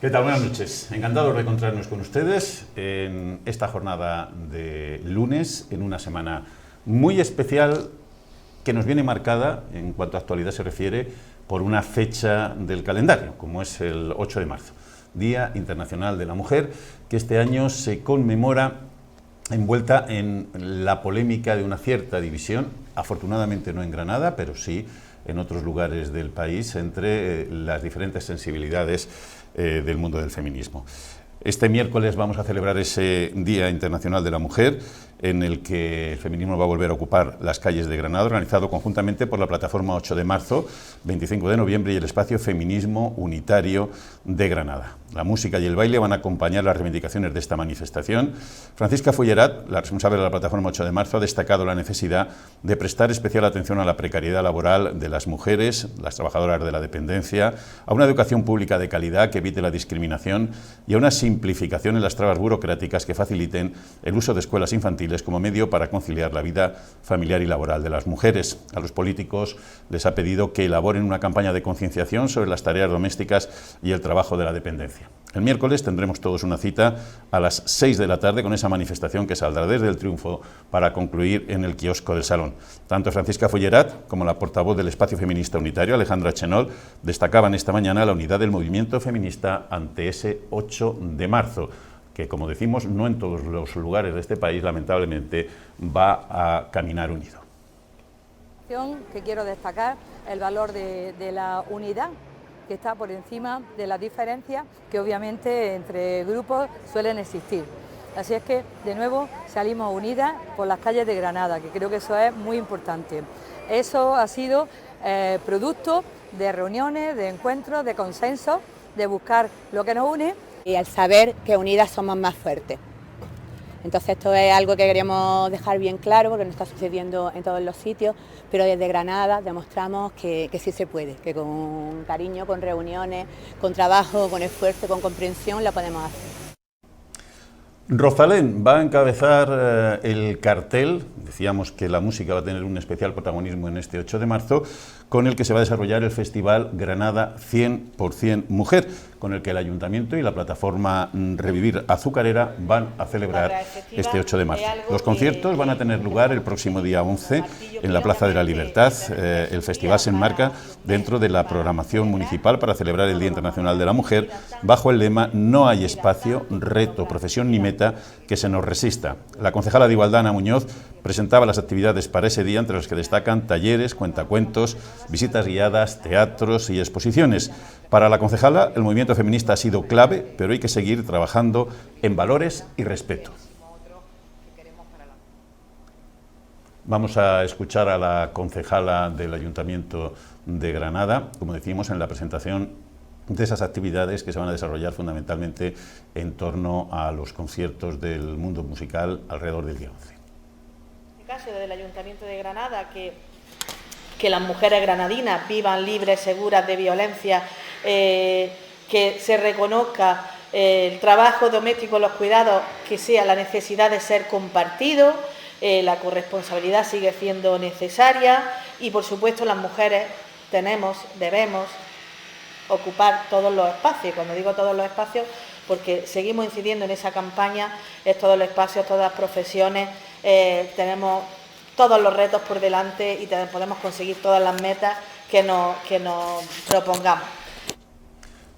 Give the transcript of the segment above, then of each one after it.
¿Qué tal? Buenas noches. Encantados de encontrarnos con ustedes en esta jornada de lunes, en una semana muy especial que nos viene marcada, en cuanto a actualidad se refiere, por una fecha del calendario, como es el 8 de marzo, Día Internacional de la Mujer, que este año se conmemora envuelta en la polémica de una cierta división, afortunadamente no en Granada, pero sí en otros lugares del país, entre las diferentes sensibilidades del mundo del feminismo. Este miércoles vamos a celebrar ese Día Internacional de la Mujer, en el que el feminismo va a volver a ocupar las calles de Granada, organizado conjuntamente por la plataforma 8 de marzo, 25 de noviembre y el espacio Feminismo Unitario de Granada. La música y el baile van a acompañar las reivindicaciones de esta manifestación. Francisca Follerat, la responsable de la plataforma 8 de marzo, ha destacado la necesidad de prestar especial atención a la precariedad laboral de las mujeres, las trabajadoras de la dependencia, a una educación pública de calidad que evite la discriminación y a una simplificación en las trabas burocráticas que faciliten el uso de escuelas infantiles como medio para conciliar la vida familiar y laboral de las mujeres. A los políticos les ha pedido que elaboren una campaña de concienciación sobre las tareas domésticas y el trabajo de la dependencia. El miércoles tendremos todos una cita a las 6 de la tarde con esa manifestación que saldrá desde el Triunfo para concluir en el kiosco del Salón. Tanto Francisca Follerat como la portavoz del Espacio Feminista Unitario, Alejandra Chenol, destacaban esta mañana la unidad del movimiento feminista ante ese 8 de marzo, que, como decimos, no en todos los lugares de este país, lamentablemente, va a caminar unido. Que quiero destacar el valor de la unidad, que está por encima de las diferencias que obviamente entre grupos suelen existir. Así es que, de nuevo, salimos unidas por las calles de Granada, que creo que eso es muy importante. Eso ha sido producto de reuniones, de encuentros, de consensos, de buscar lo que nos une. Y al saber que unidas somos más fuertes. Entonces esto es algo que queríamos dejar bien claro, porque no está sucediendo en todos los sitios, pero desde Granada demostramos que sí se puede, que con cariño, con reuniones, con trabajo, con esfuerzo, con comprensión la podemos hacer. Rosalén va a encabezar el cartel, decíamos que la música va a tener un especial protagonismo en este 8 de marzo, con el que se va a desarrollar el Festival Granada 100% Mujer, con el que el Ayuntamiento y la plataforma Revivir Azucarera van a celebrar este 8 de marzo. Los conciertos van a tener lugar el próximo día 11 en la Plaza de la Libertad. El festival se enmarca dentro de la programación municipal para celebrar el Día Internacional de la Mujer, bajo el lema "No hay espacio, reto, profesión ni meta que se nos resista". La concejala de Igualdad, Ana Muñoz, presentaba las actividades para ese día, entre las que destacan talleres, cuentacuentos, visitas guiadas, teatros y exposiciones. Para la concejala, el movimiento feminista ha sido clave, pero hay que seguir trabajando en valores y respeto. Vamos a escuchar a la concejala del Ayuntamiento de Granada, como decimos, en la presentación de esas actividades que se van a desarrollar fundamentalmente en torno a los conciertos del mundo musical alrededor del día 11. En el caso del Ayuntamiento de Granada, que las mujeres granadinas vivan libres, seguras de violencia, que se reconozca el trabajo doméstico, los cuidados, que sea la necesidad de ser compartido, la corresponsabilidad sigue siendo necesaria y, por supuesto, las mujeres debemos ocupar todos los espacios. Cuando digo todos los espacios, porque seguimos incidiendo en esa campaña, es todos los espacios, todas las profesiones, tenemos todos los retos por delante y podemos conseguir todas las metas que nos propongamos.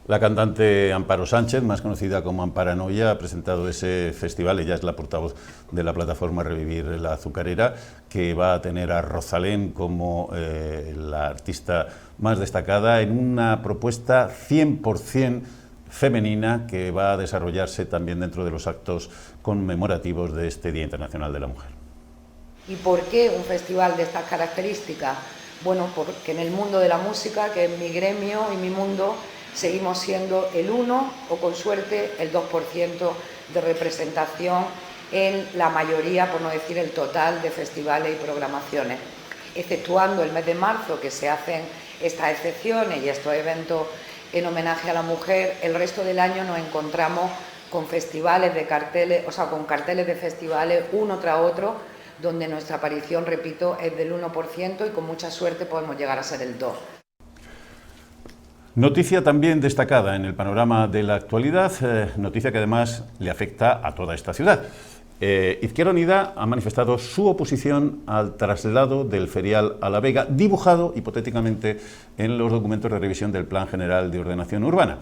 La cantante Amparo Sánchez, más conocida como Amparanoia, ha presentado ese festival. Ella es la portavoz de la plataforma Revivir la Azucarera, que va a tener a Rosalén como la artista más destacada en una propuesta 100% femenina que va a desarrollarse también dentro de los actos conmemorativos de este Día Internacional de la Mujer. ¿Y por qué un festival de estas características? Bueno, porque en el mundo de la música, que es mi gremio y mi mundo, seguimos siendo el 1 o con suerte el 2% de representación en la mayoría, por no decir el total, de festivales y programaciones. Exceptuando el mes de marzo, que se hacen estas excepciones y estos eventos en homenaje a la mujer, el resto del año nos encontramos con festivales de carteles, o sea, con carteles de festivales uno tras otro, donde nuestra aparición, repito, es del 1% y con mucha suerte podemos llegar a ser el 2%. Noticia también destacada en el panorama de la actualidad, noticia que además le afecta a toda esta ciudad. Izquierda Unida ha manifestado su oposición al traslado del ferial a La Vega, dibujado hipotéticamente en los documentos de revisión del Plan General de Ordenación Urbana.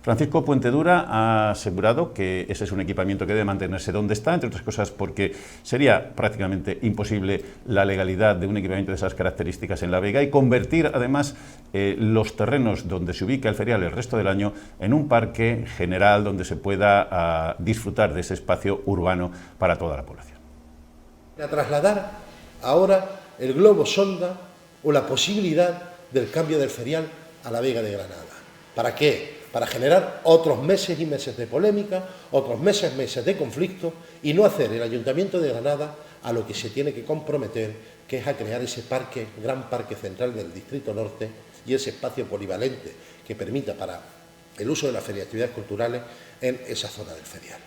Francisco Puentedura ha asegurado que ese es un equipamiento que debe mantenerse donde está, entre otras cosas porque sería prácticamente imposible la legalidad de un equipamiento de esas características en La Vega y convertir además los terrenos donde se ubica el ferial el resto del año en un parque general donde se pueda disfrutar de ese espacio urbano para toda la población. A trasladar ahora el globo sonda o la posibilidad del cambio del ferial a La Vega de Granada. ¿Para qué? Para generar otros meses y meses de polémica, otros meses de conflicto y no hacer el Ayuntamiento de Granada a lo que se tiene que comprometer, que es a crear ese parque, gran parque central del Distrito Norte y ese espacio polivalente que permita para el uso de las actividades culturales en esa zona del ferial.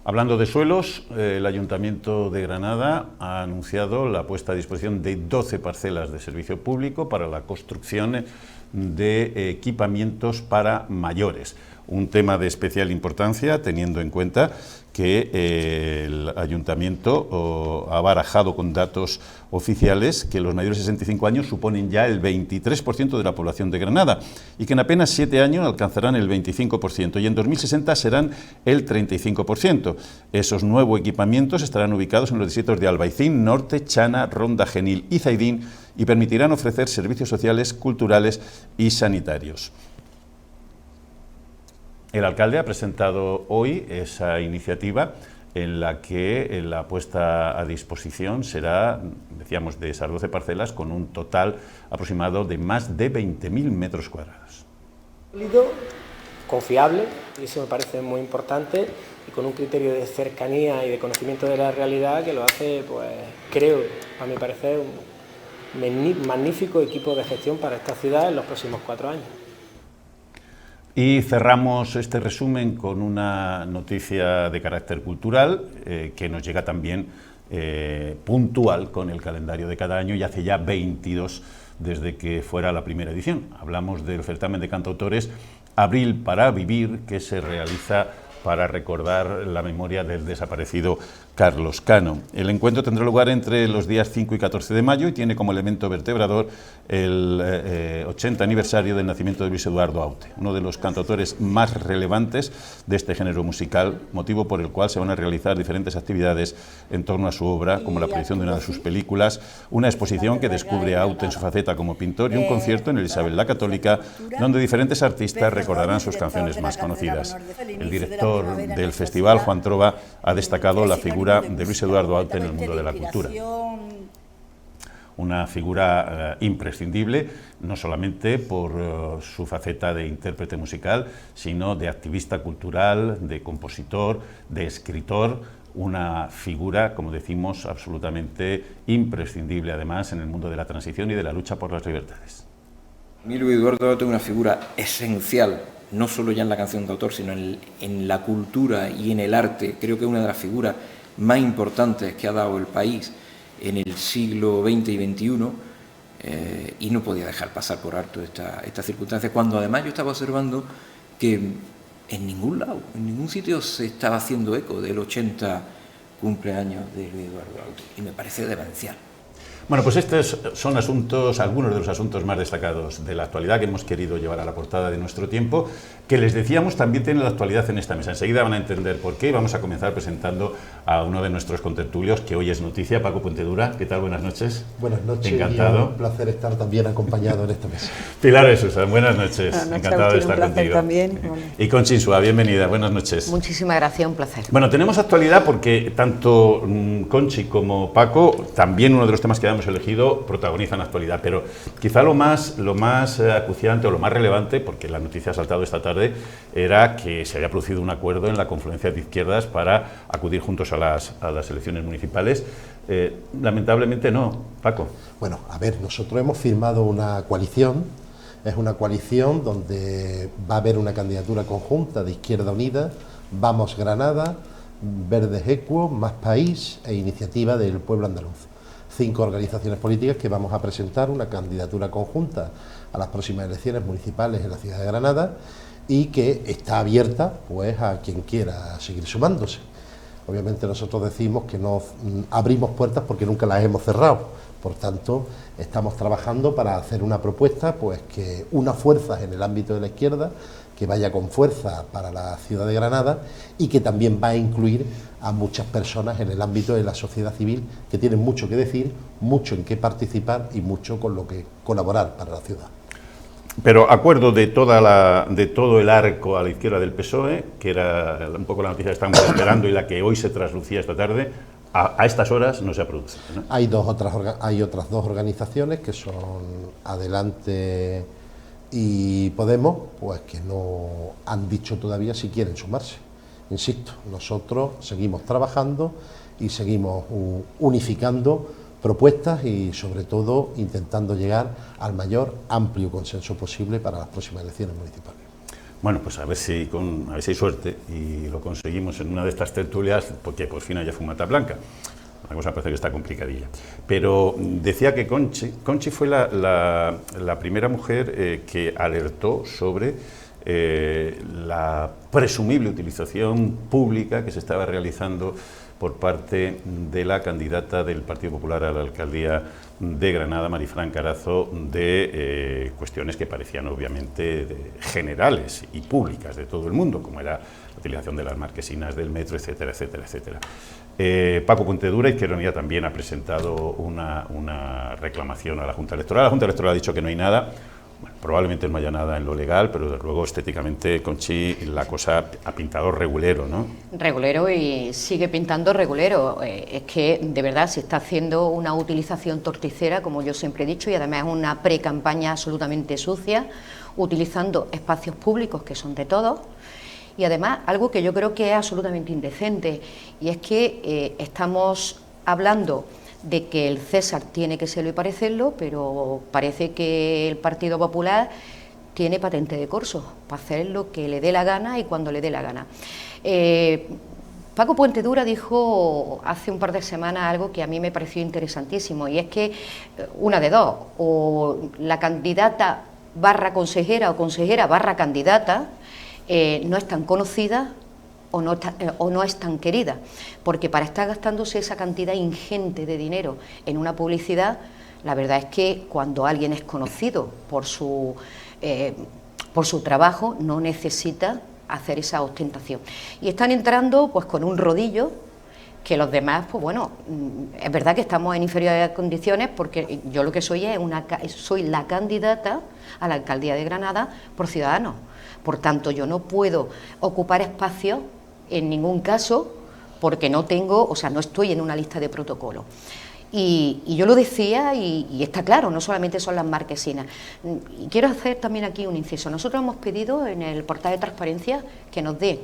Hablando de suelos, el Ayuntamiento de Granada ha anunciado la puesta a disposición de 12 parcelas de servicio público para la construcción de equipamientos para mayores. Un tema de especial importancia, teniendo en cuenta que el Ayuntamiento ha barajado con datos oficiales que los mayores de 65 años suponen ya el 23% de la población de Granada y que en apenas 7 años alcanzarán el 25% y en 2060 serán el 35%. Esos nuevos equipamientos estarán ubicados en los distritos de Albaicín, Norte, Chana, Ronda Genil y Zaidín y permitirán ofrecer servicios sociales, culturales y sanitarios. El alcalde ha presentado hoy esa iniciativa en la que la puesta a disposición será, decíamos, de esas 12 parcelas con un total aproximado de más de 20.000 metros cuadrados. Sólido, confiable, y eso me parece muy importante, y con un criterio de cercanía y de conocimiento de la realidad que lo hace, pues creo, a mi parecer, un magnífico equipo de gestión para esta ciudad en los próximos 4 años. Y cerramos este resumen con una noticia de carácter cultural que nos llega también puntual con el calendario de cada año y hace ya 22 desde que fuera la primera edición. Hablamos del certamen de cantautores Abril para Vivir, que se realiza para recordar la memoria del desaparecido Carlos Cano. El encuentro tendrá lugar entre los días 5 y 14 de mayo y tiene como elemento vertebrador el 80 aniversario del nacimiento de Luis Eduardo Aute, uno de los cantautores más relevantes de este género musical, motivo por el cual se van a realizar diferentes actividades en torno a su obra, como la proyección de una de sus películas, una exposición que descubre a Aute en su faceta como pintor y un concierto en el Isabel la Católica, donde diferentes artistas recordarán sus canciones más conocidas. El director del festival, Juan Trova, ha destacado la figura de Luis Eduardo Aute en el mundo de la cultura. Una figura imprescindible, no solamente por su faceta de intérprete musical, sino de activista cultural, de compositor, de escritor, una figura, como decimos, absolutamente imprescindible, además, en el mundo de la transición y de la lucha por las libertades. Luis Eduardo Aute es una figura esencial, no solo ya en la canción de autor, sino en la cultura y en el arte. Creo que es una de las figuras más importantes que ha dado el país en el siglo XX y XXI, y no podía dejar pasar por alto esta circunstancia, cuando además yo estaba observando que en ningún lado, en ningún sitio se estaba haciendo eco del 80 cumpleaños de Luis Eduardo Aute, y me parece demencial. Bueno, pues estos son algunos de los asuntos más destacados de la actualidad que hemos querido llevar a la portada de Nuestro Tiempo, que les decíamos también tiene la actualidad en esta mesa. Enseguida van a entender por qué y vamos a comenzar presentando a uno de nuestros contertulios, que hoy es noticia, Paco Puentedura. ¿Qué tal? Buenas noches. Buenas noches. Encantado. Un placer estar también acompañado en esta mesa. Pilar de Susa, buenas noches. Encantado de estar contigo. También. Y Conchi Insua, bienvenida. Buenas noches. Muchísimas gracias, un placer. Bueno, tenemos actualidad porque tanto Conchi como Paco, también uno de los temas que habíamos elegido, protagonizan actualidad, pero quizá lo más acuciante o lo más relevante, porque la noticia ha saltado esta tarde, era que se había producido un acuerdo en la confluencia de izquierdas para acudir juntos a las elecciones municipales. Lamentablemente no, Paco. Bueno, a ver, nosotros hemos firmado una coalición, es una coalición donde va a haber una candidatura conjunta de Izquierda Unida, Vamos Granada, Verdes Equo, Más País e Iniciativa del Pueblo Andaluz. 5 organizaciones políticas que vamos a presentar una candidatura conjunta a las próximas elecciones municipales en la ciudad de Granada y que está abierta pues a quien quiera seguir sumándose. Obviamente nosotros decimos que no abrimos puertas porque nunca las hemos cerrado, por tanto estamos trabajando para hacer una propuesta pues que una fuerzas en el ámbito de la izquierda, que vaya con fuerza para la ciudad de Granada y que también va a incluir a muchas personas en el ámbito de la sociedad civil que tienen mucho que decir, mucho en qué participar y mucho con lo que colaborar para la ciudad. Pero acuerdo de todo el arco a la izquierda del PSOE, que era un poco la noticia que estábamos esperando y la que hoy se traslucía esta tarde, a estas horas no se ha producido, ¿no? Hay otras dos organizaciones que son Adelante y Podemos, pues que no han dicho todavía si quieren sumarse. Insisto, nosotros seguimos trabajando y seguimos unificando propuestas y sobre todo intentando llegar al mayor amplio consenso posible para las próximas elecciones municipales. Bueno, pues a ver si hay suerte y lo conseguimos en una de estas tertulias, porque por fin haya fumata blanca. La cosa parece que está complicadilla. Pero decía que Conchi fue la primera mujer que alertó sobre la presumible utilización pública que se estaba realizando por parte de la candidata del Partido Popular a la alcaldía de Granada, Marifran Carazo, de cuestiones que parecían obviamente generales y públicas de todo el mundo, como era la utilización de las marquesinas del metro, etcétera, etcétera, etcétera. Paco Puentedura, Izquierda Unida, también ha presentado una reclamación a la Junta Electoral. La Junta Electoral ha dicho que no hay nada. Bueno, probablemente no haya nada en lo legal, pero desde luego estéticamente, Conchi, la cosa ha pintado regulero, ¿no? Regulero y sigue pintando regulero. Es que, de verdad, se está haciendo una utilización torticera, como yo siempre he dicho, y además una pre-campaña absolutamente sucia, utilizando espacios públicos que son de todos, y además algo que yo creo que es absolutamente indecente, y es que estamos hablando de que el César tiene que serlo y parecerlo, pero parece que el Partido Popular tiene patente de corso para hacer lo que le dé la gana y cuando le dé la gana. Paco Puentedura dijo hace un par de semanas algo que a mí me pareció interesantísimo, y es que una de dos, o la candidata barra consejera o consejera barra candidata no es tan conocida o no es tan querida, porque para estar gastándose esa cantidad ingente de dinero en una publicidad, la verdad es que cuando alguien es conocido por su trabajo, no necesita hacer esa ostentación. Y están entrando pues con un rodillo que los demás, pues bueno, es verdad que estamos en inferiores condiciones, porque yo lo que soy soy la candidata a la alcaldía de Granada por Ciudadanos. Por tanto, yo no puedo ocupar espacios en ningún caso, porque no estoy en una lista de protocolo. Y yo lo decía y está claro, no solamente son las marquesinas. Y quiero hacer también aquí un inciso. Nosotros hemos pedido en el portal de transparencia que nos dé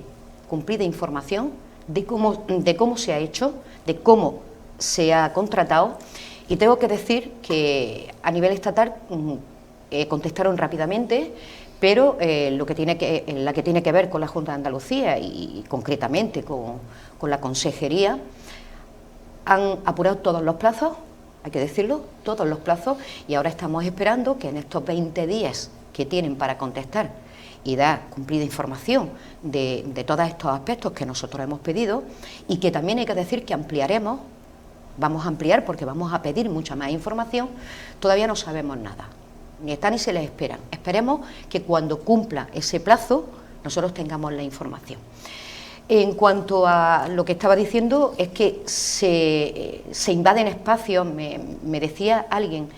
cumplida información de cómo se ha hecho, de cómo se ha contratado, y tengo que decir que a nivel estatal contestaron rápidamente, pero la que tiene que ver con la Junta de Andalucía y concretamente con la Consejería, han apurado todos los plazos, hay que decirlo, todos los plazos, y ahora estamos esperando que en estos 20 días que tienen para contestar y dar cumplida información de todos estos aspectos que nosotros hemos pedido, y que también hay que decir que vamos a ampliar porque vamos a pedir mucha más información, todavía no sabemos nada. Ni está ni se les esperan. Esperemos que cuando cumpla ese plazo nosotros tengamos la información. En cuanto a lo que estaba diciendo, es que se invaden espacios. Me decía alguien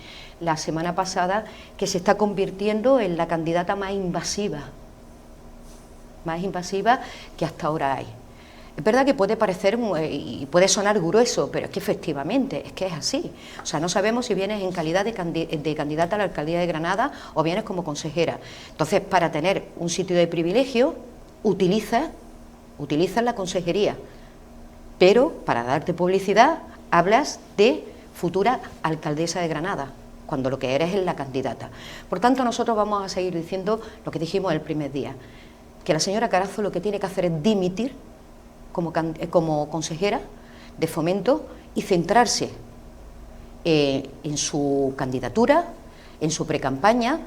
la semana pasada que se está convirtiendo en la candidata más invasiva que hasta ahora hay. Es verdad que puede parecer y puede sonar grueso, pero es que efectivamente, es que es así. O sea, no sabemos si vienes en calidad de candidata a la alcaldía de Granada o vienes como consejera. Entonces, para tener un sitio de privilegio, utilizas la consejería, pero para darte publicidad hablas de futura alcaldesa de Granada, cuando lo que eres es la candidata. Por tanto, nosotros vamos a seguir diciendo lo que dijimos el primer día, que la señora Carazo lo que tiene que hacer es dimitir como consejera de Fomento y centrarse en su candidatura, en su precampaña,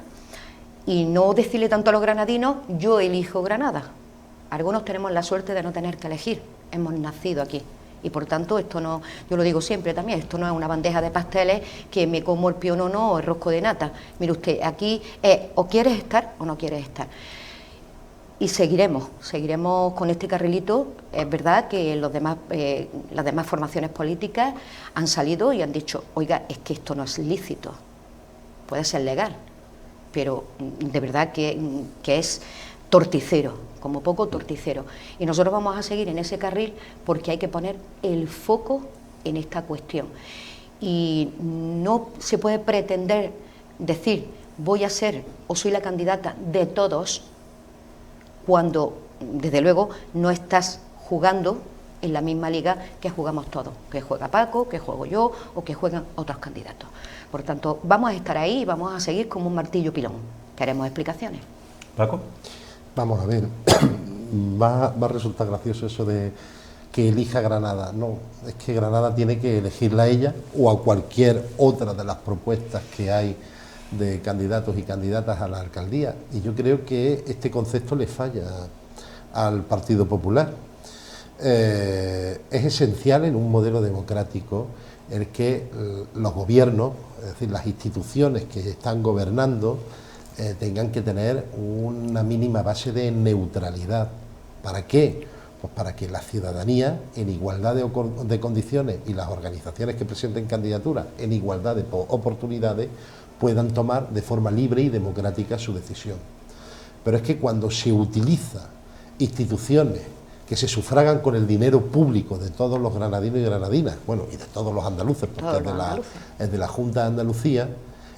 y no decirle tanto a los granadinos, yo elijo Granada. Algunos tenemos la suerte de no tener que elegir, hemos nacido aquí. Y por tanto, esto no, yo lo digo siempre también, esto no es una bandeja de pasteles que me como el pionono o el rosco de nata. Mire usted, aquí o quieres estar o no quieres estar. Y seguiremos con este carrilito. Es verdad que las demás formaciones políticas han salido y han dicho, oiga, es que esto no es lícito, puede ser legal, pero de verdad que es torticero, como poco torticero. Y nosotros vamos a seguir en ese carril porque hay que poner el foco en esta cuestión. Y no se puede pretender decir, voy a ser o soy la candidata de todos, cuando, desde luego, no estás jugando en la misma liga que jugamos todos, que juega Paco, que juego yo o que juegan otros candidatos. Por tanto, vamos a estar ahí y vamos a seguir como un martillo pilón. Queremos explicaciones. Paco. Vamos a ver, va a resultar gracioso eso de que elija Granada. No, es que Granada tiene que elegirla a ella o a cualquier otra de las propuestas que hay de candidatos y candidatas a la alcaldía. Y yo creo que este concepto le falla al Partido Popular. Es esencial en un modelo democrático el que los gobiernos, es decir, las instituciones que están gobernando, tengan que tener una mínima base de neutralidad. ¿Para qué? Pues para que la ciudadanía, en igualdad de condiciones, y las organizaciones que presenten candidaturas en igualdad de oportunidades, puedan tomar de forma libre y democrática su decisión. Pero es que cuando se utiliza instituciones que se sufragan con el dinero público de todos los granadinos y granadinas, bueno, y de todos los andaluces, porque es de la Junta de Andalucía,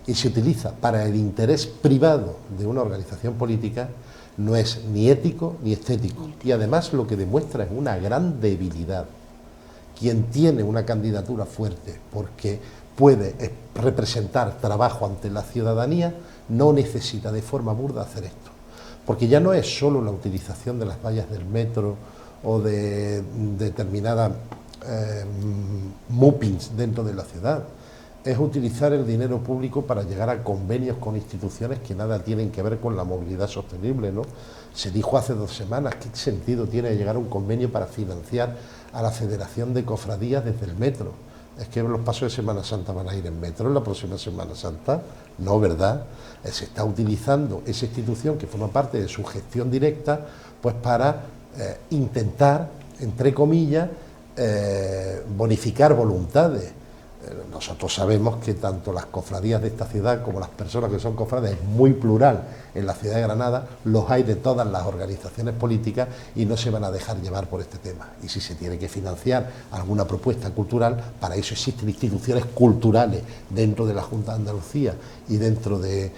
y se utiliza para el interés privado de una organización política, no es ni ético ni estético. Y además lo que demuestra es una gran debilidad. Quien tiene una candidatura fuerte porque puede representar trabajo ante la ciudadanía, no necesita de forma burda hacer esto. Porque ya no es solo la utilización de las vallas del metro o de determinadas mappings dentro de la ciudad. Es utilizar el dinero público para llegar a convenios con instituciones que nada tienen que ver con la movilidad sostenible, ¿no? Se dijo hace 2 semanas, ¿qué sentido tiene llegar a un convenio para financiar a la Federación de Cofradías desde el metro? Es que los pasos de Semana Santa van a ir en metro en la próxima Semana Santa. No, ¿verdad? Se está utilizando esa institución que forma parte de su gestión directa, pues para intentar, entre comillas, bonificar voluntades. Nosotros sabemos que tanto las cofradías de esta ciudad como las personas que son cofrades, es muy plural en la ciudad de Granada, los hay de todas las organizaciones políticas y no se van a dejar llevar por este tema. Y si se tiene que financiar alguna propuesta cultural, para eso existen instituciones culturales dentro de la Junta de Andalucía y dentro del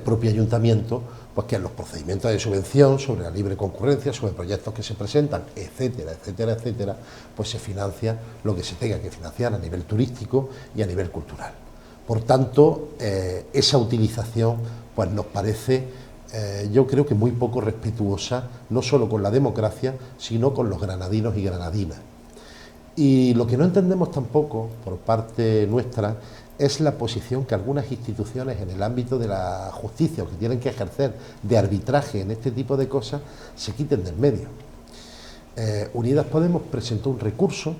propio ayuntamiento, pues que en los procedimientos de subvención, sobre la libre concurrencia, sobre proyectos que se presentan, etcétera, etcétera, etcétera, pues se financia lo que se tenga que financiar a nivel turístico y a nivel cultural. Por tanto, esa utilización pues nos parece, yo creo que muy poco respetuosa, no solo con la democracia, sino con los granadinos y granadinas. Y lo que no entendemos tampoco, por parte nuestra, es la posición que algunas instituciones en el ámbito de la justicia, o que tienen que ejercer de arbitraje en este tipo de cosas, se quiten del medio. Unidas Podemos presentó un recurso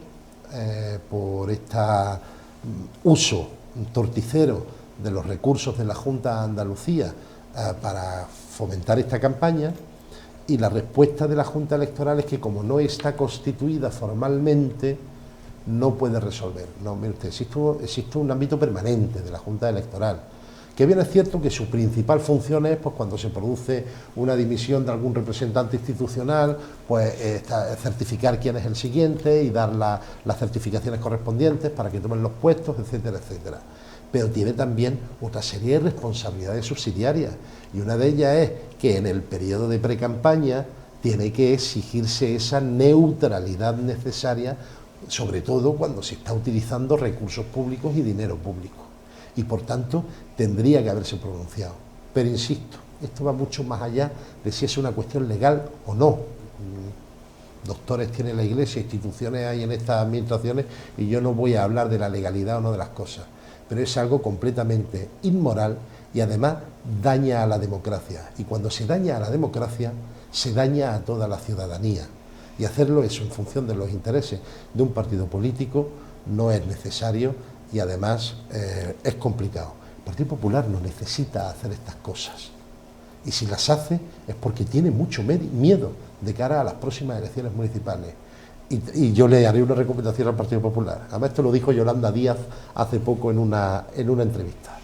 por este uso torticero de los recursos de la Junta de Andalucía para fomentar esta campaña, y la respuesta de la Junta Electoral es que, como no está constituida formalmente, no puede resolver. No, mire usted, existe un ámbito permanente de la Junta Electoral, que bien es cierto que su principal función es, pues, cuando se produce una dimisión de algún representante institucional, pues certificar quién es el siguiente y dar las certificaciones correspondientes para que tomen los puestos, etcétera, etcétera. Pero tiene también otra serie de responsabilidades subsidiarias, y una de ellas es que en el periodo de precampaña tiene que exigirse esa neutralidad necesaria, sobre todo cuando se está utilizando recursos públicos y dinero público, y por tanto tendría que haberse pronunciado. Pero insisto, esto va mucho más allá de si es una cuestión legal o no. doctores tiene la Iglesia, instituciones hay en estas administraciones, y yo no voy a hablar de la legalidad o no de las cosas, pero es algo completamente inmoral y además daña a la democracia. Y cuando se daña a la democracia, se daña a toda la ciudadanía. Y hacerlo eso en función de los intereses de un partido político no es necesario y además es complicado. El Partido Popular no necesita hacer estas cosas. Y si las hace es porque tiene mucho miedo de cara a las próximas elecciones municipales. Y yo le haré una recomendación al Partido Popular. Además, esto lo dijo Yolanda Díaz hace poco en una entrevista.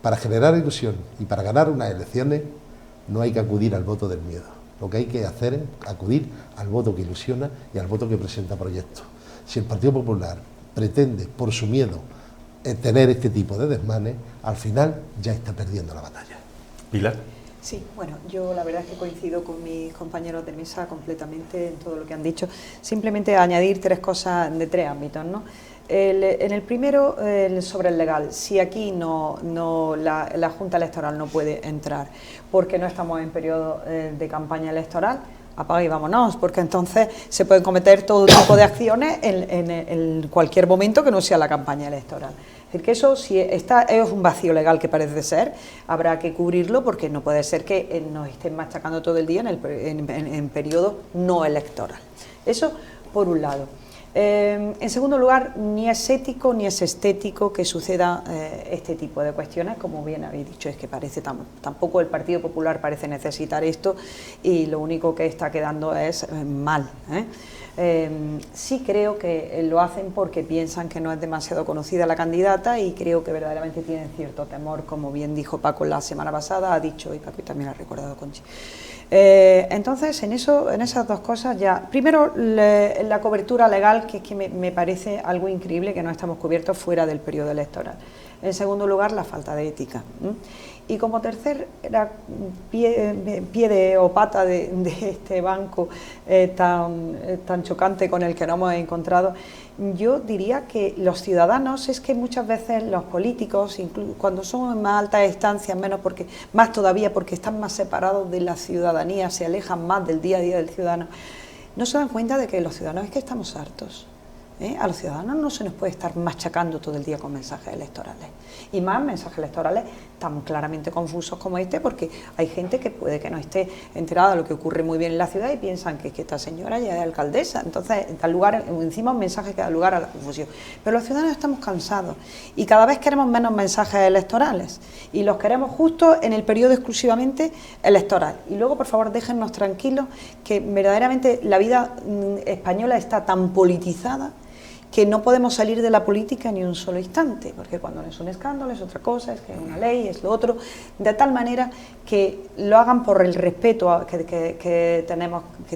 Para generar ilusión y para ganar unas elecciones no hay que acudir al voto del miedo. Lo que hay que hacer es acudir al voto que ilusiona y al voto que presenta proyectos. Si el Partido Popular pretende, por su miedo, tener este tipo de desmanes, al final ya está perdiendo la batalla. Pilar. Sí, bueno, yo la verdad es que coincido con mis compañeros de mesa completamente en todo lo que han dicho. Simplemente añadir tres cosas de tres ámbitos, ¿no? En el primero, sobre el legal, si aquí la Junta Electoral no puede entrar porque no estamos en periodo de campaña electoral, apaga y vámonos, porque entonces se pueden cometer todo tipo de acciones en cualquier momento que no sea la campaña electoral. Es decir, que eso, si es un vacío legal que parece ser, habrá que cubrirlo, porque no puede ser que nos estén machacando todo el día en periodo no electoral. Eso por un lado. En segundo lugar, ni es ético ni es estético que suceda este tipo de cuestiones, como bien habéis dicho, es que parece tampoco el Partido Popular parece necesitar esto, y lo único que está quedando es mal. Sí creo que lo hacen porque piensan que no es demasiado conocida la candidata, y creo que verdaderamente tienen cierto temor, como bien dijo Paco la semana pasada, ha dicho, y Paco también ha recordado, Conchi. Entonces, en esas dos cosas ya, primero la cobertura legal, que es que me parece algo increíble que no estamos cubiertos fuera del periodo electoral. En segundo lugar, la falta de ética. Y como tercer pie o pata de este banco tan chocante con el que nos hemos encontrado, yo diría que los ciudadanos, es que muchas veces los políticos, incluso cuando son en más altas instancias, más todavía porque están más separados de la ciudadanía, se alejan más del día a día del ciudadano, no se dan cuenta de que los ciudadanos es que estamos hartos. A los ciudadanos no se nos puede estar machacando todo el día con mensajes electorales, y más mensajes electorales tan claramente confusos como este, porque hay gente que puede que no esté enterada de lo que ocurre muy bien en la ciudad y piensan que esta señora ya es alcaldesa, entonces da lugar, encima un mensaje que da lugar a la confusión. Pero los ciudadanos estamos cansados y cada vez queremos menos mensajes electorales, y los queremos justo en el periodo exclusivamente electoral. Y luego, por favor, déjennos tranquilos, que verdaderamente la vida española está tan politizada que no podemos salir de la política ni un solo instante, porque cuando es un escándalo es otra cosa, es que es una ley, es lo otro, de tal manera que lo hagan por el respeto que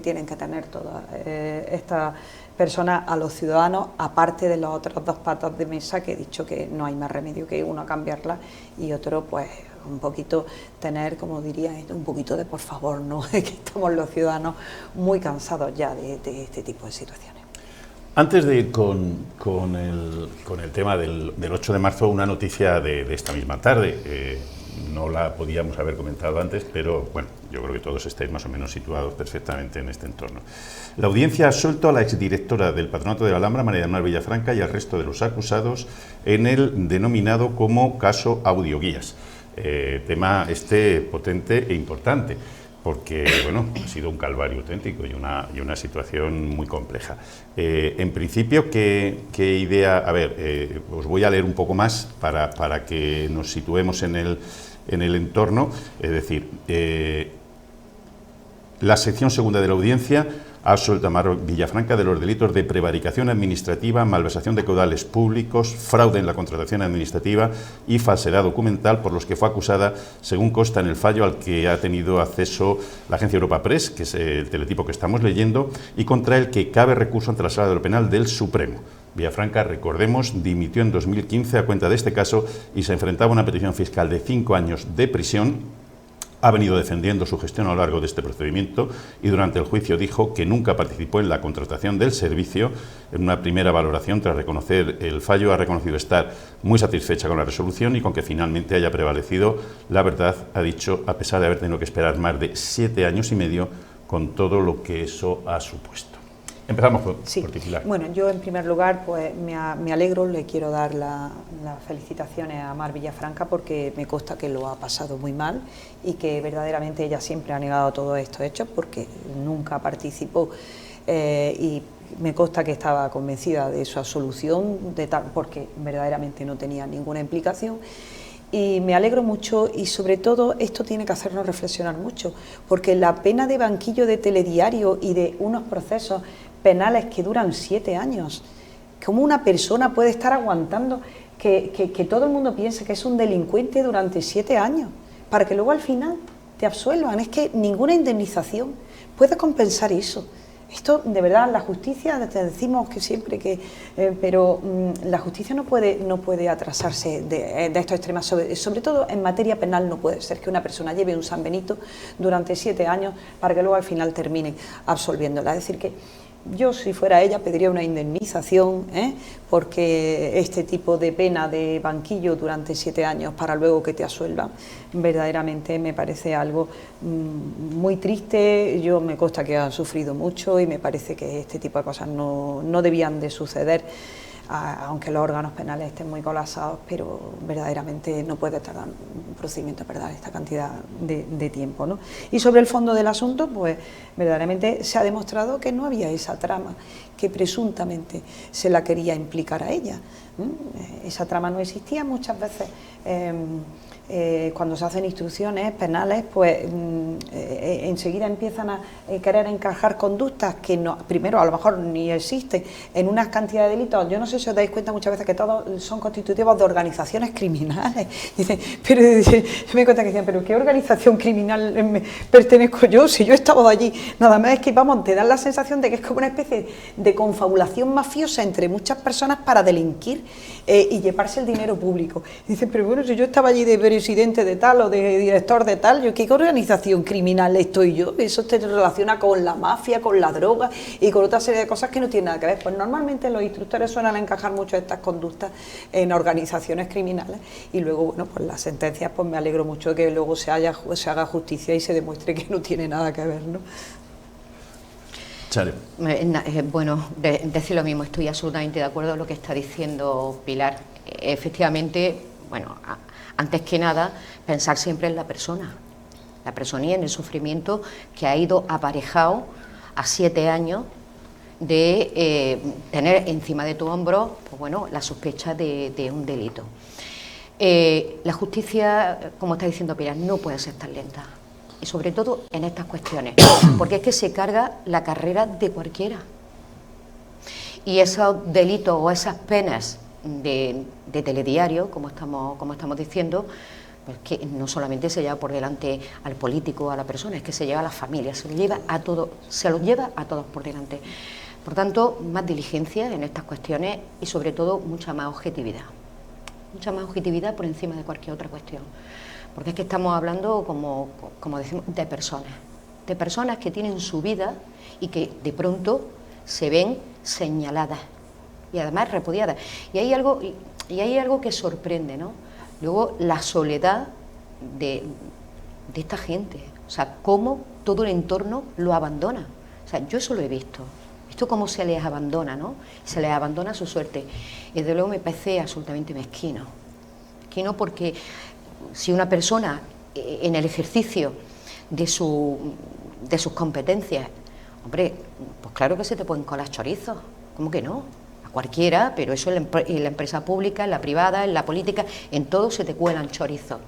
tienen que tener todas estas personas a los ciudadanos, aparte de las otras dos patas de mesa que he dicho que no hay más remedio que uno cambiarla y otro pues un poquito tener, como diría, un poquito de por favor, ¿no? Que estamos los ciudadanos muy cansados ya de este tipo de situaciones. Antes de ir con el tema del 8 de marzo, una noticia de esta misma tarde. No la podíamos haber comentado antes, pero bueno, yo creo que todos estáis más o menos situados perfectamente en este entorno. La audiencia ha absuelto a la exdirectora del Patronato de la Alhambra, María del Mar Villafranca, y al resto de los acusados en el denominado como caso Audioguías. Tema potente e importante, porque bueno, ha sido un calvario auténtico y una situación muy compleja. En principio, ¿qué idea? A ver, os voy a leer un poco más para que nos situemos en el entorno. Es decir, la sección segunda de la audiencia ha absuelto a Mar Villafranca de los delitos de prevaricación administrativa, malversación de caudales públicos, fraude en la contratación administrativa y falsedad documental, por los que fue acusada, según consta en el fallo al que ha tenido acceso la agencia Europa Press, que es el teletipo que estamos leyendo, y contra el que cabe recurso ante la Sala de lo Penal del Supremo. Villafranca, recordemos, dimitió en 2015 a cuenta de este caso y se enfrentaba a una petición fiscal de 5 años de prisión. Ha venido defendiendo su gestión a lo largo de este procedimiento y durante el juicio dijo que nunca participó en la contratación del servicio. En una primera valoración, tras reconocer el fallo, ha reconocido estar muy satisfecha con la resolución y con que finalmente haya prevalecido la verdad, ha dicho, a pesar de haber tenido que esperar más de 7 años y medio con todo lo que eso ha supuesto. Empezamos por ti, Pilar. Bueno, yo en primer lugar pues me alegro, le quiero dar las felicitaciones a Mar Villafranca porque me consta que lo ha pasado muy mal y que verdaderamente ella siempre ha negado todos estos hechos porque nunca participó y me consta que estaba convencida de su absolución porque verdaderamente no tenía ninguna implicación. Y me alegro mucho y sobre todo esto tiene que hacernos reflexionar mucho, porque la pena de banquillo de telediario y de unos procesos penales que duran 7 años, ¿cómo una persona puede estar aguantando que todo el mundo piense que es un delincuente durante 7 años, para que luego al final te absuelvan? Es que ninguna indemnización puede compensar eso. Esto, de verdad, la justicia, te decimos que siempre que... pero la justicia no puede atrasarse de estos extremos, sobre todo en materia penal no puede ser que una persona lleve un San Benito durante 7 años para que luego al final terminen absolviéndola. Es decir que yo, si fuera ella, pediría una indemnización, porque este tipo de pena de banquillo durante 7 años para luego que te absuelvan, verdaderamente me parece algo muy triste. Yo me consta que ha sufrido mucho y me parece que este tipo de cosas no debían de suceder, aunque los órganos penales estén muy colapsados, pero verdaderamente no puede tardar un procedimiento perder esta cantidad de tiempo, ¿no? Y sobre el fondo del asunto, pues verdaderamente se ha demostrado que no había esa trama que presuntamente se la quería implicar a ella. Esa trama no existía. Muchas veces cuando se hacen instrucciones penales, pues enseguida empiezan a querer encajar conductas que no, primero a lo mejor ni existen en unas cantidades de delitos. Yo no sé si os dais cuenta muchas veces que todos son constitutivos de organizaciones criminales. Dicen, pero yo me cuenta que dicen, pero ¿qué organización criminal pertenezco yo? Si yo he estado allí, nada más es que vamos, te dan la sensación de que es como una especie de confabulación mafiosa entre muchas personas para delinquir y llevarse el dinero público. Dicen, pero bueno, si yo estaba allí de presidente de tal o de director de tal, ¿yo qué organización criminal estoy yo? Eso te relaciona con la mafia, con la droga y con otra serie de cosas que no tienen nada que ver. Pues normalmente los instructores suelen encajar mucho estas conductas en organizaciones criminales y luego, bueno, pues las sentencias, pues me alegro mucho de que luego se haga justicia y se demuestre que no tiene nada que ver, ¿no? Chale. Bueno, decir lo mismo, estoy absolutamente de acuerdo con lo que está diciendo Pilar. Efectivamente, bueno, antes que nada, pensar siempre en la persona y en el sufrimiento que ha ido aparejado a 7 años de tener encima de tu hombro, pues bueno, la sospecha de un delito. La justicia, como está diciendo Pilar, no puede ser tan lenta. Y sobre todo en estas cuestiones, porque es que se carga la carrera de cualquiera. Y esos delitos o esas penas de telediario, como estamos diciendo, pues que no solamente se lleva por delante al político o a la persona, es que se lleva a las familias, se los lleva a todos por delante. Por tanto, más diligencia en estas cuestiones y sobre todo mucha más objetividad por encima de cualquier otra cuestión. Porque es que estamos hablando, como decimos, de personas que tienen su vida y que de pronto se ven señaladas y además repudiadas. Y hay algo que sorprende, ¿no? Luego la soledad de esta gente, o sea, cómo todo el entorno lo abandona. O sea, yo eso lo he visto cómo se les abandona, ¿no? Se les abandona su suerte. Y desde luego me parece absolutamente mezquino porque si una persona en el ejercicio de sus competencias, hombre, pues claro que se te pueden colar chorizos, ¿cómo que no? A cualquiera, pero eso en la empresa pública, en la privada, en la política, en todo se te cuelan chorizos.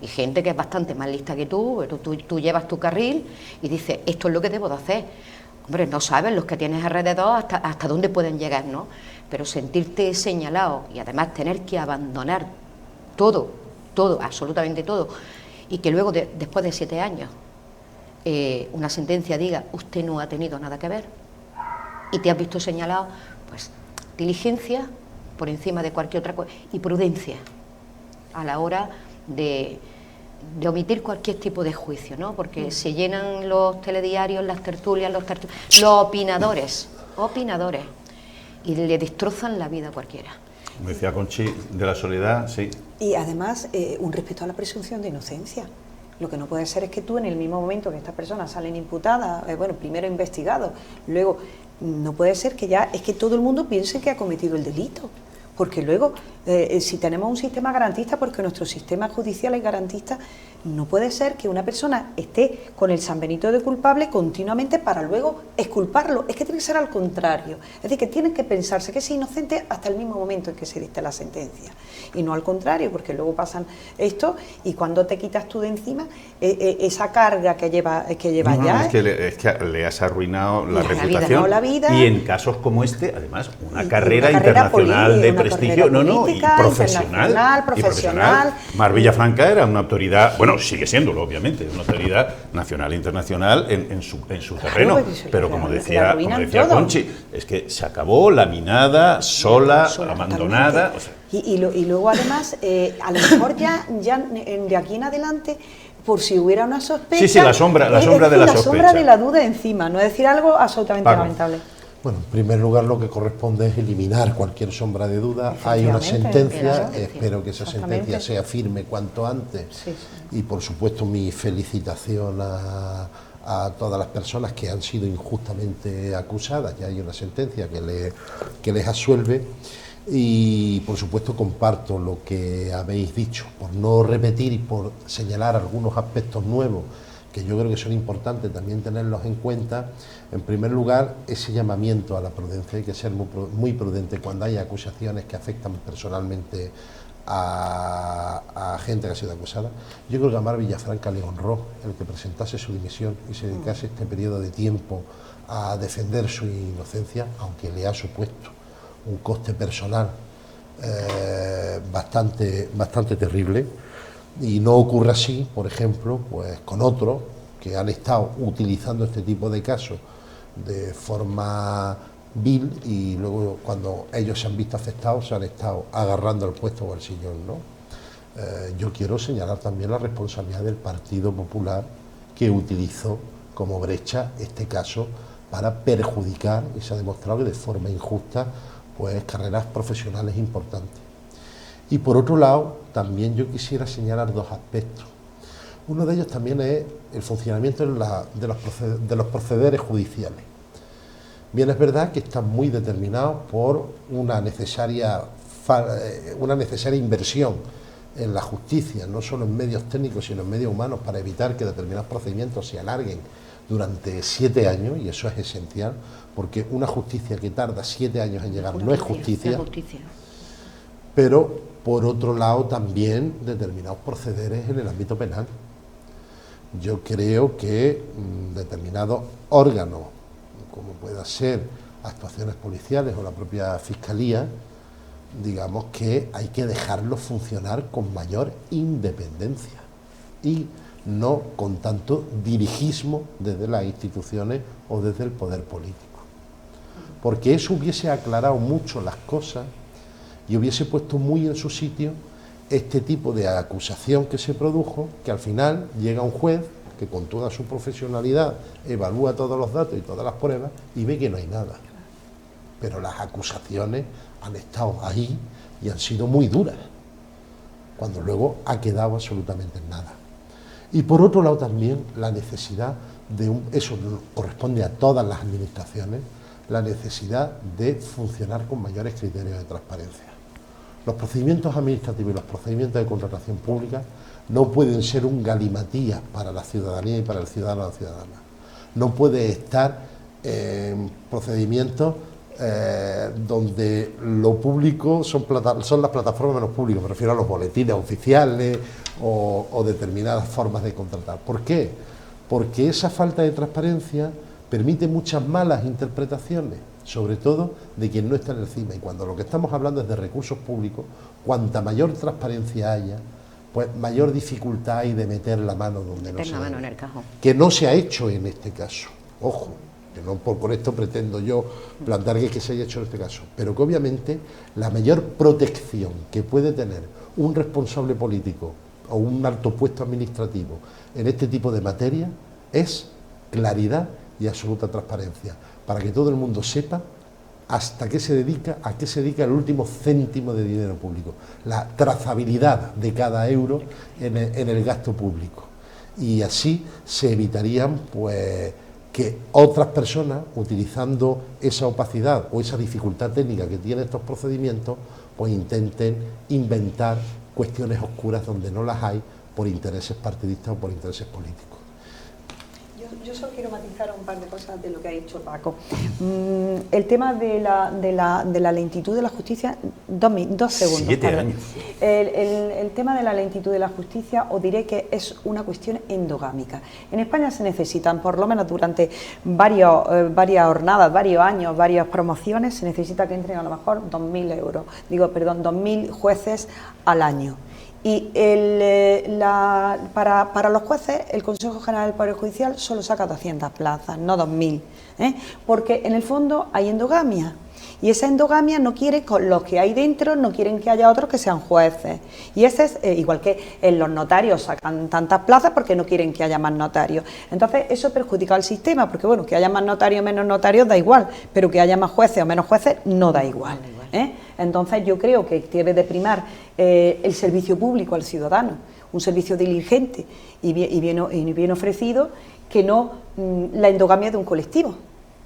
Y gente que es bastante más lista que tú, pero tú llevas tu carril y dices, esto es lo que debo de hacer. Hombre, no sabes los que tienes alrededor hasta dónde pueden llegar, ¿no? Pero sentirte señalado y además tener que abandonar todo, absolutamente todo, y que luego, después de 7 años, una sentencia diga, usted no ha tenido nada que ver, y te has visto señalado, pues diligencia por encima de cualquier otra cosa, y prudencia a la hora de omitir cualquier tipo de juicio, ¿no? Porque se llenan los telediarios, las tertulias, los opinadores, y le destrozan la vida a cualquiera. Como decía Conchi, de la soledad, sí. Y además un respeto a la presunción de inocencia. Lo que no puede ser es que tú en el mismo momento que estas personas salen imputadas, bueno, primero investigados, luego no puede ser que ya es que todo el mundo piense que ha cometido el delito. Porque luego, si tenemos un sistema garantista, porque nuestro sistema judicial es garantista, no puede ser que una persona esté con el San Benito de culpable continuamente para luego exculparlo. Es que tiene que ser al contrario. Es decir, que tienen que pensarse que es inocente hasta el mismo momento en que se dicta la sentencia. Y no al contrario, porque luego pasan esto y cuando te quitas tú de encima esa carga que lleva ya. Es que le has arruinado la reputación. La vida. Y en casos como este, además, una carrera internacional de prestigio, y profesional. Mar Villafranca era una autoridad, bueno, sigue siéndolo, obviamente, una autoridad nacional e internacional en su terreno, pero como decía Conchi, es que se acabó laminada, sola abandonada. O sea. Y luego además, a lo mejor ya de aquí en adelante, por si hubiera una sospecha. Sí, la sombra de la sospecha. La sombra de la duda encima, no es decir algo absolutamente lamentable. Bueno, en primer lugar lo que corresponde es eliminar cualquier sombra de duda. Hay una sentencia, espero que esa sentencia sea firme cuanto antes. Y por supuesto mi felicitación a todas las personas que han sido injustamente acusadas. Ya hay una sentencia que les absuelve. Y por supuesto comparto lo que habéis dicho, por no repetir y por señalar algunos aspectos nuevos que yo creo que son importantes también tenerlos en cuenta. En primer lugar, ese llamamiento a la prudencia, hay que ser muy prudente cuando hay acusaciones que afectan personalmente a gente que ha sido acusada. Yo creo que a Mar Villafranca le honró el que presentase su dimisión y se dedicase este periodo de tiempo a defender su inocencia, aunque le ha supuesto un coste personal bastante terrible. Y no ocurre así, por ejemplo, pues con otros que han estado utilizando este tipo de casos de forma vil y luego cuando ellos se han visto afectados se han estado agarrando al puesto o al sillón, ¿no? Yo quiero señalar también la responsabilidad del Partido Popular, que utilizó como brecha este caso para perjudicar, y se ha demostrado que de forma injusta, pues carreras profesionales importantes. Y por otro lado, también yo quisiera señalar dos aspectos. Uno de ellos también es el funcionamiento de los procederes judiciales. Bien, es verdad que están muy determinados por una necesaria inversión en la justicia, no solo en medios técnicos, sino en medios humanos, para evitar que determinados procedimientos se alarguen durante 7 años, y eso es esencial, porque una justicia que tarda 7 años en llegar no es justicia. Pero, por otro lado, también determinados procederes en el ámbito penal. Yo creo que determinados órganos, como pueda ser actuaciones policiales o la propia Fiscalía, digamos que hay que dejarlos funcionar con mayor independencia y no con tanto dirigismo desde las instituciones o desde el poder político. Porque eso hubiese aclarado mucho las cosas y hubiese puesto muy en su sitio este tipo de acusación que se produjo, que al final llega un juez que con toda su profesionalidad evalúa todos los datos y todas las pruebas y ve que no hay nada. Pero las acusaciones han estado ahí y han sido muy duras, cuando luego ha quedado absolutamente en nada. Y por otro lado también la necesidad eso corresponde a todas las administraciones, la necesidad de funcionar con mayores criterios de transparencia. Los procedimientos administrativos y los procedimientos de contratación pública no pueden ser un galimatías para la ciudadanía y para el ciudadano o la ciudadana. No puede estar en procedimientos donde lo público son las plataformas menos públicas, me refiero a los boletines oficiales o determinadas formas de contratar. ¿Por qué? Porque esa falta de transparencia permite muchas malas interpretaciones, sobre todo de quien no está en encima. Y cuando lo que estamos hablando es de recursos públicos, cuanta mayor transparencia haya, pues mayor dificultad hay de meter la mano donde no se debe. En el cajón. Que no se ha hecho en este caso. Ojo, que no con esto pretendo yo plantear que se haya hecho en este caso, pero que obviamente la mayor protección que puede tener un responsable político o un alto puesto administrativo en este tipo de materia es claridad y absoluta transparencia, para que todo el mundo sepa hasta qué se dedica, a qué se dedica el último céntimo de dinero público, la trazabilidad de cada euro en el gasto público. y así se evitarían pues que otras personas, utilizando esa opacidad o esa dificultad técnica que tienen estos procedimientos, pues intenten inventar cuestiones oscuras donde no las hay por intereses partidistas o por intereses políticos. Yo solo quiero matizar un par de cosas de lo que ha dicho Paco. El tema de la lentitud de la justicia, dos segundos. 7 años. El tema de la lentitud de la justicia, os diré que es una cuestión endogámica. En España se necesitan, por lo menos durante varias jornadas, varios años, varias promociones, se necesita que entren a lo mejor 2.000 jueces al año. Y para los jueces el Consejo General del Poder Judicial solo saca 200 plazas, no 2.000, porque en el fondo hay endogamia. Y esa endogamia no quiere, con los que hay dentro, no quieren que haya otros que sean jueces. Y ese es igual que en los notarios sacan tantas plazas porque no quieren que haya más notarios. Entonces eso perjudica al sistema, porque bueno, que haya más notarios o menos notarios da igual, pero que haya más jueces o menos jueces no da igual. Entonces yo creo que debe de primar el servicio público al ciudadano, un servicio diligente y bien ofrecido, que no la endogamia de un colectivo,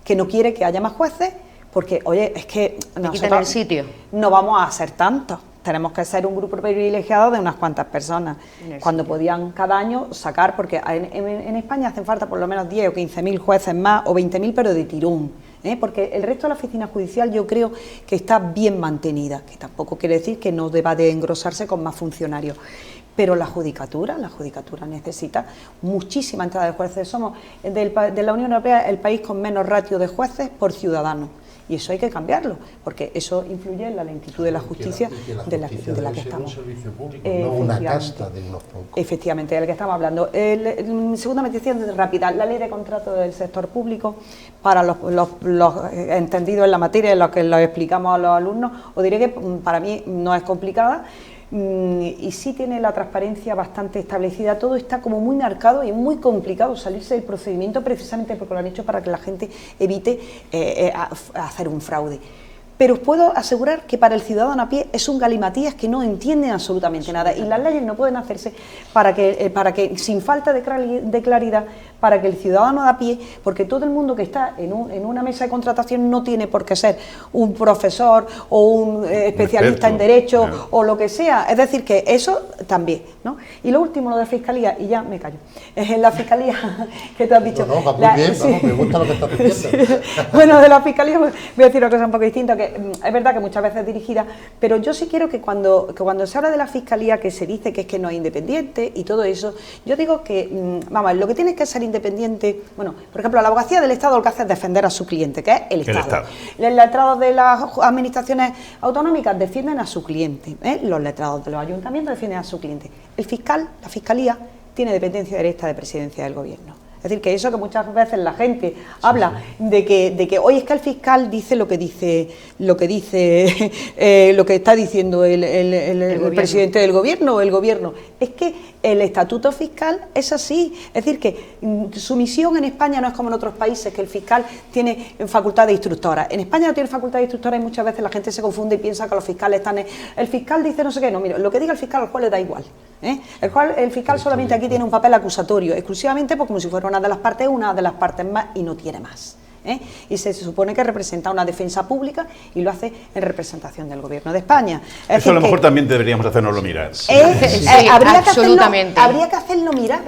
que no quiere que haya más jueces, porque, oye, es que nosotros el sitio. No vamos a ser tantos, tenemos que ser un grupo privilegiado de unas cuantas personas, cuando podían cada año sacar, porque en España hacen falta por lo menos 10 o 15.000 jueces más, o 20.000, pero de tirón, porque el resto de la oficina judicial yo creo que está bien mantenida, que tampoco quiere decir que no deba de engrosarse con más funcionarios. Pero la judicatura necesita muchísima entrada de jueces. Somos de la Unión Europea el país con menos ratio de jueces por ciudadano. Y eso hay que cambiarlo, porque eso influye en la lentitud de la justicia de la que estamos. Un servicio público, no una casta de unos pocos. Efectivamente, de la que estamos hablando. Segunda matización rápida, la ley de contrato del sector público, para los entendidos en la materia, en lo que lo explicamos a los alumnos, os diré que para mí no es complicada, y sí tiene la transparencia bastante establecida. Todo está como muy marcado y muy complicado salirse del procedimiento, precisamente porque lo han hecho para que la gente evite hacer un fraude. Pero os puedo asegurar que para el ciudadano a pie es un galimatías que no entiende absolutamente nada, y las leyes no pueden hacerse para que sin falta de claridad, para que el ciudadano de a pie, porque todo el mundo que está en una mesa de contratación no tiene por qué ser un profesor o un especialista en derecho o lo que sea, es decir, que eso también, ¿no? Y lo último, lo de Fiscalía, y ya me callo, es la Fiscalía que tú has dicho. No, muy bien, sí. Me gusta lo que estás diciendo. Sí. Bueno, de la Fiscalía voy a decir una cosa un poco distinta, que es verdad que muchas veces es dirigida, pero yo sí quiero que cuando se habla de la Fiscalía, que se dice que no es independiente y todo eso, yo digo que, vamos, lo que tiene que ser independiente, bueno, por ejemplo, la abogacía del Estado lo que hace es defender a su cliente, que es el Estado. Los letrados de las administraciones autonómicas defienden a su cliente, los letrados de los ayuntamientos defienden a su cliente. El fiscal, la Fiscalía, tiene dependencia directa de Presidencia del Gobierno. Es decir, que eso que muchas veces la gente habla de que hoy es que el fiscal dice lo que está diciendo el presidente del gobierno o el gobierno. Es que el estatuto fiscal es así. Es decir, que su misión en España no es como en otros países, que el fiscal tiene facultad de instructora. En España no tiene facultad de instructora y muchas veces la gente se confunde y piensa que los fiscales están... El fiscal dice no sé qué, no, mira, lo que diga el fiscal al cual le da igual. El fiscal solamente aquí tiene un papel acusatorio, exclusivamente como si fuera una de las partes más, y no tiene más. Y se supone que representa una defensa pública y lo hace en representación del Gobierno de España. Eso a lo mejor también deberíamos hacernoslo mirar. Habría que hacerlo mirar,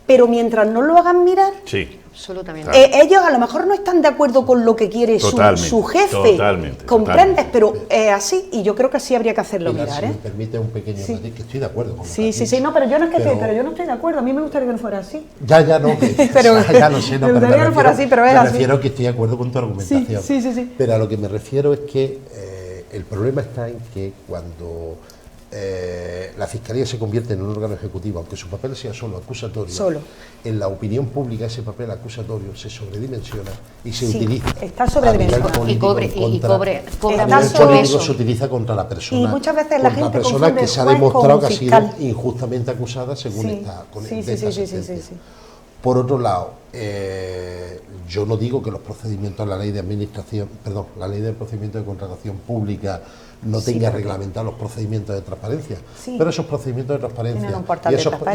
pero mientras no lo hagan mirar... Sí. Absolutamente. Ellos a lo mejor no están de acuerdo con lo que quiere su jefe, comprendes, pero así, y yo creo que así habría que hacerlo mirar. Si me permite un pequeño matiz, que estoy de acuerdo con no, pero yo no estoy de acuerdo, a mí me gustaría que no fuera así. Ya no, ya lo sé, me gustaría que no fuera así, pero es así. Me refiero que estoy de acuerdo con tu argumentación. Sí. Pero a lo que me refiero es que el problema está en que cuando la Fiscalía se convierte en un órgano ejecutivo, aunque su papel sea solo acusatorio, en la opinión pública ese papel acusatorio se sobredimensiona y se utiliza. Está sobredimensionado. Se utiliza contra la persona. Y muchas veces la gente confunde que se ha demostrado que ha sido injustamente acusada según esta sentencia. Por otro lado, yo no digo que los procedimientos, la ley de administración, perdón, la ley de procedimiento de contratación pública no tenga reglamentados los procedimientos de transparencia, pero esos procedimientos de transparencia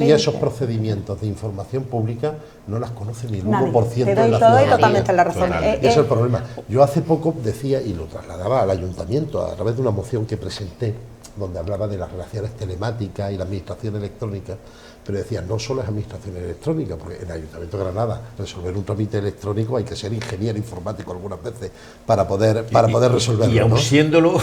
y esos procedimientos de información pública no las conoce ni el 1% de la ciudadanía. Totalmente la razón. Ese es el problema. Yo hace poco decía, y lo trasladaba al ayuntamiento a través de una moción que presenté, donde hablaba de las relaciones telemáticas y la administración electrónica, pero decía, no solo es administración electrónica, porque en el Ayuntamiento de Granada resolver un trámite electrónico hay que ser ingeniero informático algunas veces para poder resolverlo. Y aun ¿no? siéndolo...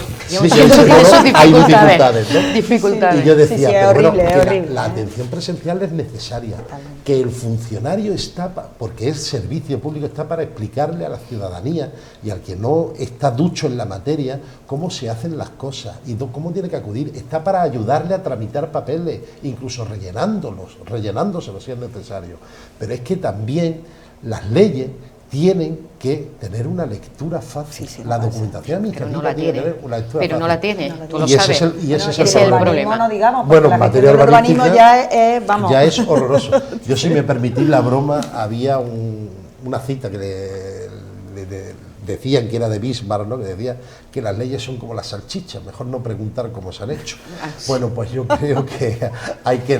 hay dificultades, ¿no? Dificultades. Y yo decía, es horrible, es horrible. La atención presencial es necesaria, que el funcionario está, porque es servicio público, está para explicarle a la ciudadanía y al que no está ducho en la materia cómo se hacen las cosas y cómo tiene que acudir. Está para ayudarle a tramitar papeles, incluso rellenándoselos si es necesario. Pero es que también las leyes tienen que tener una lectura fácil. La documentación administrativa tiene que tener una lectura fácil. Pero no la tiene, tú lo y sabes. Ese es el problema. No digamos, bueno, la materia del urbanística urbanismo ya es horroroso. Yo, si me permitís la broma, había una cita que le decían que era de Bismarck, ¿no? Que decía que las leyes son como las salchichas, mejor no preguntar cómo se han hecho. Bueno, pues yo creo que hay que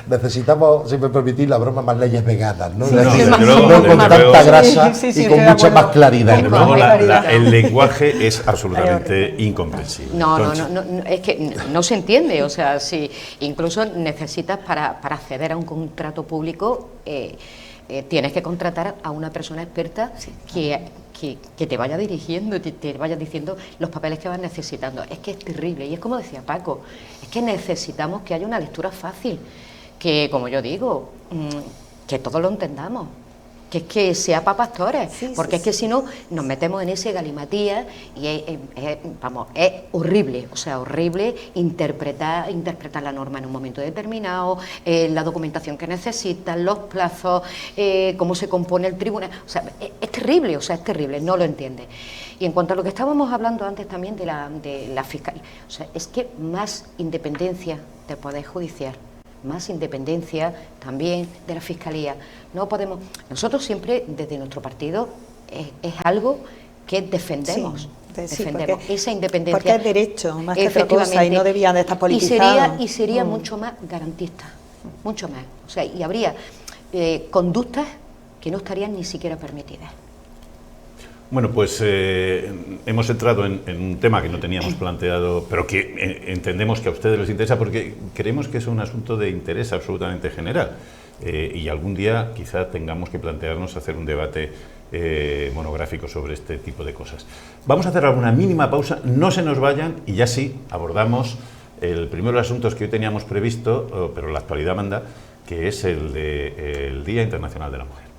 necesitamos, si me permitís la broma, más leyes veganas, ¿no? No con tanta grasa y con mucha más claridad. Desde luego el lenguaje es absolutamente incomprensible. No, es que no se entiende, o sea, si incluso necesitas para acceder a un contrato público, tienes que contratar a una persona experta que te vaya dirigiendo y te vaya diciendo los papeles que vas necesitando. Es que es terrible, y es como decía Paco, es que necesitamos que haya una lectura fácil, que, como yo digo, que todos lo entendamos, que es que sea para pastores, porque es que si no nos metemos en ese galimatías y es horrible, o sea, horrible interpretar la norma en un momento determinado, la documentación que necesitan, los plazos, cómo se compone el tribunal, o sea, es terrible, no lo entiende. Y en cuanto a lo que estábamos hablando antes también de la fiscalía, o sea, es que más independencia del Poder Judicial, más independencia también de la Fiscalía. No podemos, nosotros siempre desde nuestro partido es algo que defendemos. Defendemos esa independencia. Porque es derecho, más que otra cosa, y no debían de estar politizados. Y sería mucho más garantista, mucho más. O sea, y habría conductas que no estarían ni siquiera permitidas. Bueno, pues hemos entrado en un tema que no teníamos planteado, pero que entendemos que a ustedes les interesa porque creemos que es un asunto de interés absolutamente general. Y algún día quizá tengamos que plantearnos hacer un debate monográfico sobre este tipo de cosas. Vamos a hacer una mínima pausa, no se nos vayan y ya sí abordamos el primero de los asuntos que hoy teníamos previsto, pero la actualidad manda, que es el Día Internacional de la Mujer.